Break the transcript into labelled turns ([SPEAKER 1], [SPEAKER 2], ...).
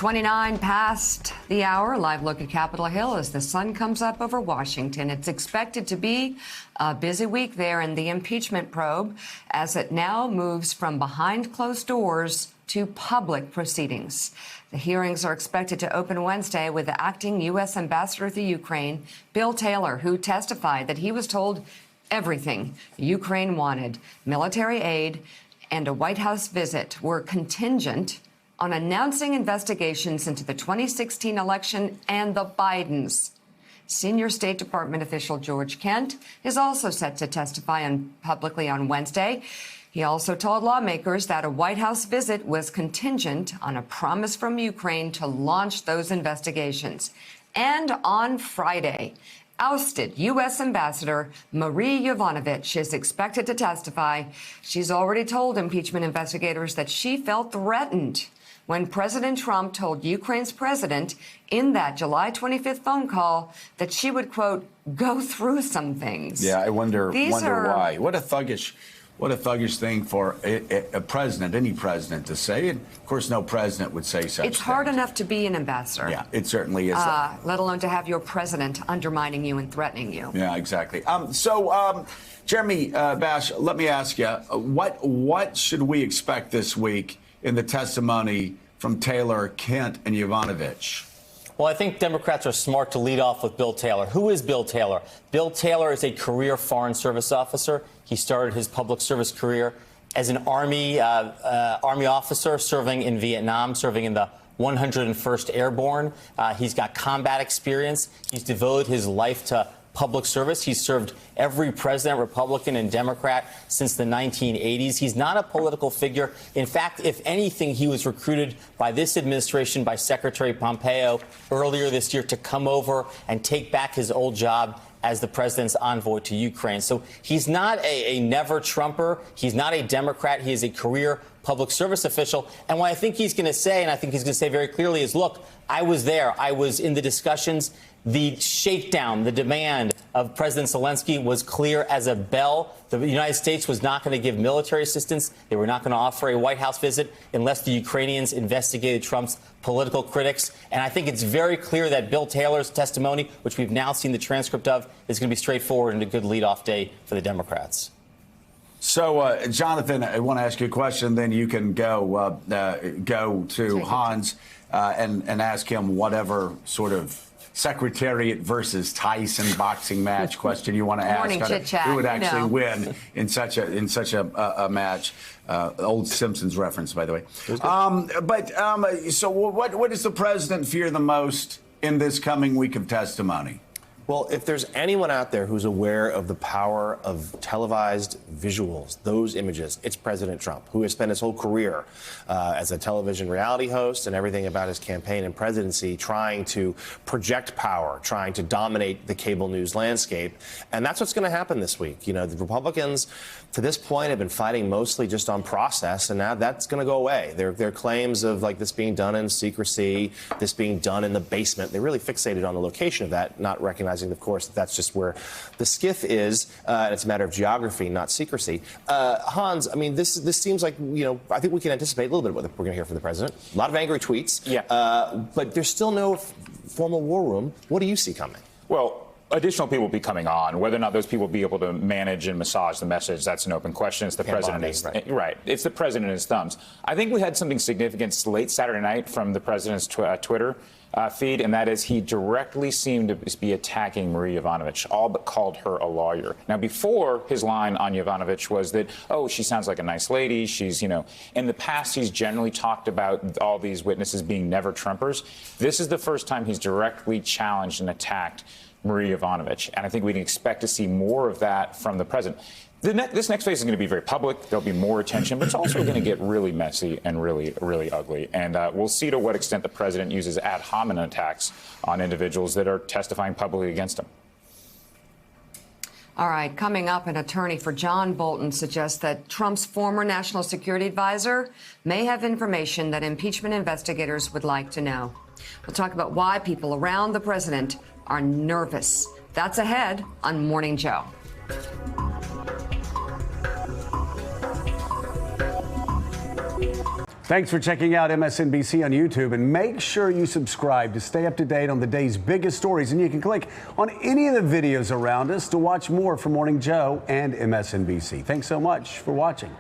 [SPEAKER 1] 29 past the hour. Live look at Capitol Hill as the sun comes up over Washington. It's expected to be a busy week there in the impeachment probe as it now moves from behind closed doors to public proceedings. The hearings are expected to open Wednesday with the acting U.S. ambassador to Ukraine, Bill Taylor, who testified that he was told everything Ukraine wanted, military aid and a White House visit, were contingent on announcing investigations into the 2016 election and the Bidens. Senior State Department official George Kent is also set to testify publicly on Wednesday. He also told lawmakers that a White House visit was contingent on a promise from Ukraine to launch those investigations. And on Friday, ousted U.S. Ambassador Marie Yovanovitch is expected to testify. She's already told impeachment investigators that she felt threatened when President Trump told Ukraine's president in that July 25th phone call that she would, quote, go through some things.
[SPEAKER 2] Yeah, I wonder why. What a thuggish thing for a president, any president, to say. And of course, no president would say such
[SPEAKER 1] It's hard enough to be an ambassador.
[SPEAKER 2] Yeah, it certainly is.
[SPEAKER 1] Let alone to have your president undermining you and threatening you.
[SPEAKER 2] Yeah, exactly. Jeremy Bash, let me ask you, what should we expect this week in the testimony from Taylor, Kent, and Yovanovitch?
[SPEAKER 3] Well, I think Democrats are smart to lead off with Bill Taylor. Who is Bill Taylor? Bill Taylor is a career Foreign Service officer. He started his public service career as an Army officer serving in Vietnam, serving in the 101st Airborne. He's got combat experience. He's devoted his life to public service. He's served every president, Republican and Democrat, since the 1980s. He's not a political figure. In fact, if anything, he was recruited by this administration, by Secretary Pompeo earlier this year to come over and take back his old job as the president's envoy to Ukraine. So he's not a never-Trumper. He's not a Democrat. He is a career public service official. And what I think he's going to say, and I think he's going to say very clearly, is, look, I was there. I was in the discussions. The shakedown, the demand of President Zelensky was clear as a bell. The United States was not going to give military assistance. They were not going to offer a White House visit unless the Ukrainians investigated Trump's political critics. And I think it's very clear that Bill Taylor's testimony, which we've now seen the transcript of, is going to be straightforward and a good leadoff day for the Democrats.
[SPEAKER 2] So, Jonathan, I want to ask you a question. Then you can go to Hans and ask him whatever sort of Secretariat versus Tyson boxing match question you want to ask. Who would actually win in such a match? Old Simpsons reference, by the way. So what does the president fear the most in this coming week of testimony?
[SPEAKER 4] Well, if there's anyone out there who's aware of the power of televised visuals, those images, it's President Trump, who has spent his whole career as a television reality host and everything about his campaign and presidency trying to project power, trying to dominate the cable news landscape. And that's what's going to happen this week. You know, the Republicans, to this point, have been fighting mostly just on process, and now that's going to go away. Their claims of, like, this being done in secrecy, this being done in the basement, they're really fixated on the location of that, not recognizing, of course, that's just where the skiff is, and it's a matter of geography, not secrecy. Hans, I mean, this seems like, you know, I think we can anticipate a little bit of what we're going to hear from the president. A lot of angry tweets. Yeah. But there's still no formal war room. What do you see coming?
[SPEAKER 5] Well, additional people will be coming on. Whether or not those people will be able to manage and massage the message, that's an open question. It's the president. Right. It's the president and his thumbs. I think we had something significant late Saturday night from the president's Twitter feed, and that is he directly seemed to be attacking Marie Yovanovitch, all but called her a lawyer. Now, before, his line on Yovanovitch was that, oh, she sounds like a nice lady. She's, you know, in the past, he's generally talked about all these witnesses being never Trumpers. This is the first time he's directly challenged and attacked Marie Yovanovitch, and I think we can expect to see more of that from the president. This next phase is going to be very public. There'll be more attention, but it's also going to get really messy and really, really ugly. And we'll see to what extent the president uses ad hominem attacks on individuals that are testifying publicly against him.
[SPEAKER 1] All right, coming up, an attorney for John Bolton suggests that Trump's former national security advisor may have information that impeachment investigators would like to know. We'll talk about why people around the president are nervous. That's ahead on Morning Joe.
[SPEAKER 6] Thanks for checking out MSNBC on YouTube, and make sure you subscribe to stay up to date on the day's biggest stories. And you can click on any of the videos around us to watch more from Morning Joe and MSNBC. Thanks so much for watching.